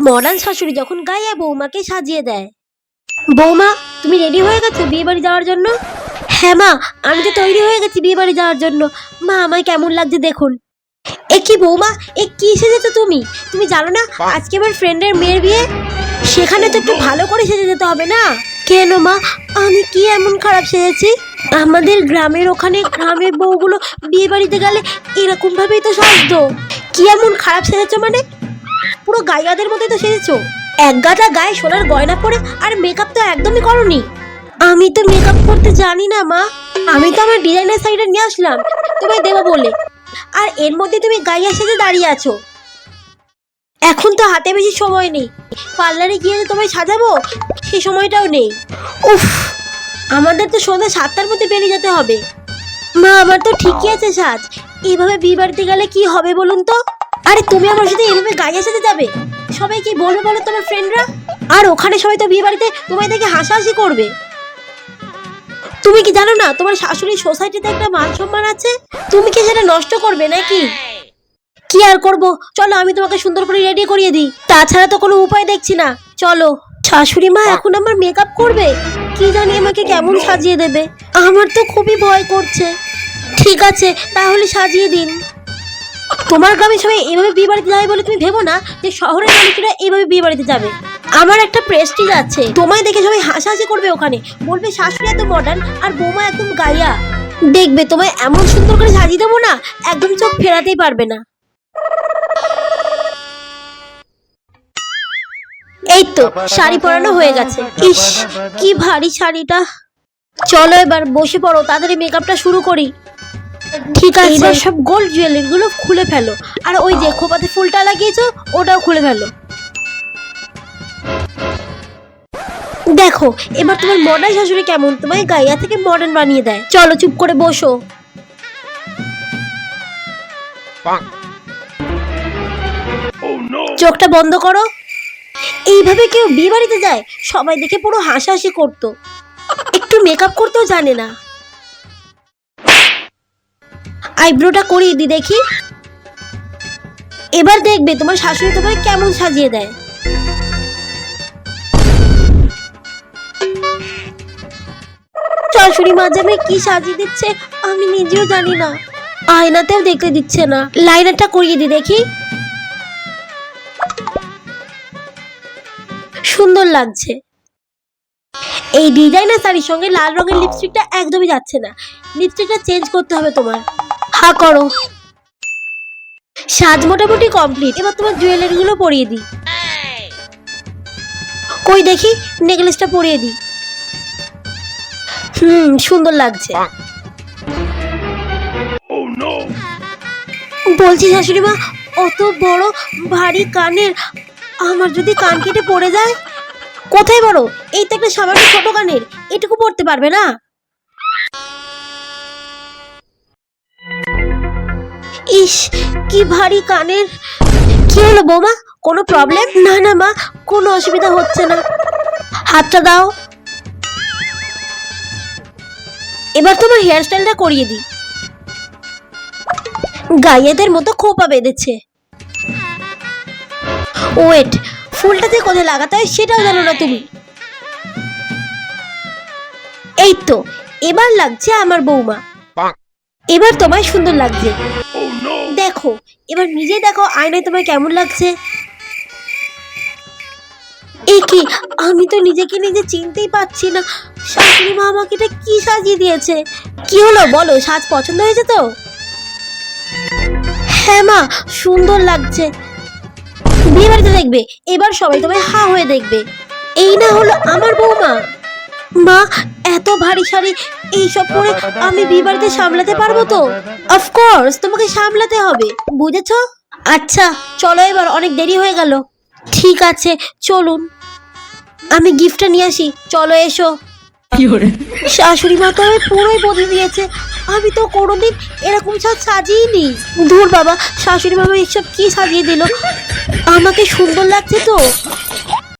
Modern শাশুড়ি যখন গায়ে বৌমাকে সাজিয়ে দেয়। বৌমা, তুমি রেডি হয়ে গেছো বিয়ে বাড়ি যাওয়ার জন্য? হ্যাঁ মা, আমি তো তৈরি হয়ে গেছি বিয়ে বাড়ি যাওয়ার জন্য। মা, আমায় কেমন লাগছে দেখুন। এ কি বৌমা, এ কি সেজেছো তুমি? তুমি জানো না আজকে আমার ফ্রেন্ডের মেয়ের বিয়ে? সেখানে তো একটু ভালো করে সেজে যেতে হবে না? কেন মা, আমি কি এমন খারাপ সেজেছি? আমাদের গ্রামের ওখানে গ্রামের বউগুলো বিয়ে বাড়িতে গেলে এরকম ভাবেই তো সাজতো। কি এমন খারাপ সেজেছো মানে? পুরো গাইয়াদের মধ্যে তো সেজেছো। এক গাদা গায়ে সোনার গয়না পরে আর মেকআপ তো একদমই করনি। আমি তো মেকআপ করতে জানি না মা। আমি তো আমার ডিজাইনার সাইডে নিয়ে আসলাম তোমায় দেবো বলে, আর এর মধ্যে তুমি গাইয়া সেজে দাঁড়িয়ে আছো। এখন তো হাতে বেশি সময় নেই, পার্লারে গিয়ে তোমায় সাজাবো সে সময়টাও নেই। উফ, আমাদের তো সন্ধ্যা 7টার মধ্যে বেরিয়ে যেতে হবে। মা, আমার তো ঠিকই আছে সাজ, এইভাবে বিয়ে বাড়িতে গেলে কি হবে বলুন তো? আরে তুমি আমার সাথে এইভাবে গাইয়া সাথে যাবে, সবাই কি বলবে বলো তোমার ফ্রেন্ডরা? আর ওখানে সবাই তো বিয়ে বাড়িতে তোমায় দেখে হাসাহাসি করবে। তুমি কি জানো না তোমার শাশুড়ির সোসাইটিতে একটা মান সম্মান আছে? তুমি কি সেটা নষ্ট করবে নাকি? কি আর করব, চলো আমি তোমাকে সুন্দর করে রেডি করিয়ে দিই। তাছাড়া তো কোনো উপায় দেখছি না। চলো। শাশুড়ি মা এখন আমার মেকআপ করবে, কি জানি আমাকে কেমন সাজিয়ে দেবে। আমার তো খুবই ভয় করছে। ঠিক আছে, তাহলে সাজিয়ে দিন। তোমার গ্রামে সবাই এইভাবে বিয়ে বাড়িতে যাবে বলে তুমি ভেবো না যে শহরের মানুষরা এইভাবে বিয়ে বাড়িতে যাবে। আমার একটা প্রেস্টিজ আছে, তোমায় দেখে সবাই হাসাহাসি করবে, ওখানে বলবে শাশুড়ি এত মডার্ন আর বৌমা একদম গাইয়া। দেখবে তোমায় এমন সুন্দর করে সাজিয়ে দেবো না, একদম চোখ ফেরাতেই পারবে না। এই তো শাড়ি পরানো হয়ে গেছে। ইস, কি ভারী শাড়িটা। চলো এবার বসে পড়ো, তাড়াতাড়ি মেকআপটা শুরু করি। ঠিক আছে, এবার সব গোল্ড জুয়েলারি গুলো খুলে ফেলো, আর ওই যে খোপাতে ফুলটা লাগিয়েছো ওটাও খুলে ফেলো। দেখো এবার তোমার মডার্ন শাশুড়ি কেমন তোমায় গাইয়া থেকে মডার্ন বানিয়ে দেয়। চলো চুপ করে বসো। চোখটা বন্ধ করো। এইভাবে কেউ বিয়ে বাড়িতে যায়? সবাই দেখে পুরো হাসাহাসি করতো, একটু মেকআপ করতেও জানে না। আইব্রোটা করিয়ে দি দেখি। এবার দেখবে তোমার শাশুড়ি তোমায় কেমন সাজিয়ে দেয়। শাশুড়ি মাঝে আমি কি সাজিয়ে দিচ্ছে আমি নিজেও জানি না, আয়নাতেও দেখতে দিচ্ছে না। লাইনারটা করিয়ে দি দেখি। সুন্দর লাগছে। এই ডিজাইনার শাড়ির সঙ্গে লাল রঙের লিপস্টিকটা একদমই যাচ্ছে না, লিপস্টিকটা চেঞ্জ করতে হবে তোমার। হা করো। সাজ মোটামুটি কমপ্লিট, এবার তোমার জুয়েলারি গুলো পরিয়ে দিই। কই দেখি নেকলেসটা পরিয়ে দিই। সুন্দর লাগছে। বলছি শাশুড়ি মা, অত বড় ভারী কানের, আমার যদি কান কেটে পড়ে যায়? কোথায় বড়, এই তো একটা সামান্য ছোট কানের, এটুকু পড়তে পারবে না? ইস, কি ভারী কানের। কি হলো বৌমা, কোনো প্রবলেম? না না মা, কোনো অসুবিধা হচ্ছে না। হাতটা দাও। এবার তোমার হেয়ার স্টাইলটা করিয়ে দিই। গাইয়াদের মতো খোপা বেঁধেছে। ওয়েট, ফুলটা যে কোথায় লাগাতে হয় সেটাও জানো না তুমি। এই তো এবার লাগছে আমার বৌমা, এবার তোমায় সুন্দর লাগছে। দেখো এবার নিজে দেখো আয়নায় তোমায় কেমন লাগছে। এই কি, আমি তো নিজেকে নিজে চিনতেই পারছি না। শাশুড়ি মা আমাকে এটা কি সাজিয়ে দিয়েছে? কি হলো বলো, সাজ পছন্দ হয়েছে তো? হ্যাঁ মা, সুন্দর লাগছে। বিয়ে বাড়িতে দেখবে এবার সবাই তোমায় হা হয়ে দেখবে। এই না হলো আমার বৌমা। মা, এত ভারী শাড়ি এইসব পরে আমি বিয়ে বাড়িতে সামলাতে পারবো তো? অফকোর্স তোমাকে সামলাতে হবে, বুঝেছো? আচ্ছা চলো, এবার অনেক দেরি হয়ে গেল। ঠিক আছে চলুন, আমি গিফটটা নিয়ে আসি। চলো এসো। শাশুড়ি মা তো আমি পুরোই বদলে দিয়েছে, আমি তো কোনোদিন এরকম সাজ সাজিয়েইনি। ধুর বাবা, শাশুড়ি মা এইসব কি সাজিয়ে দিল। আমাকে সুন্দর লাগছে তো?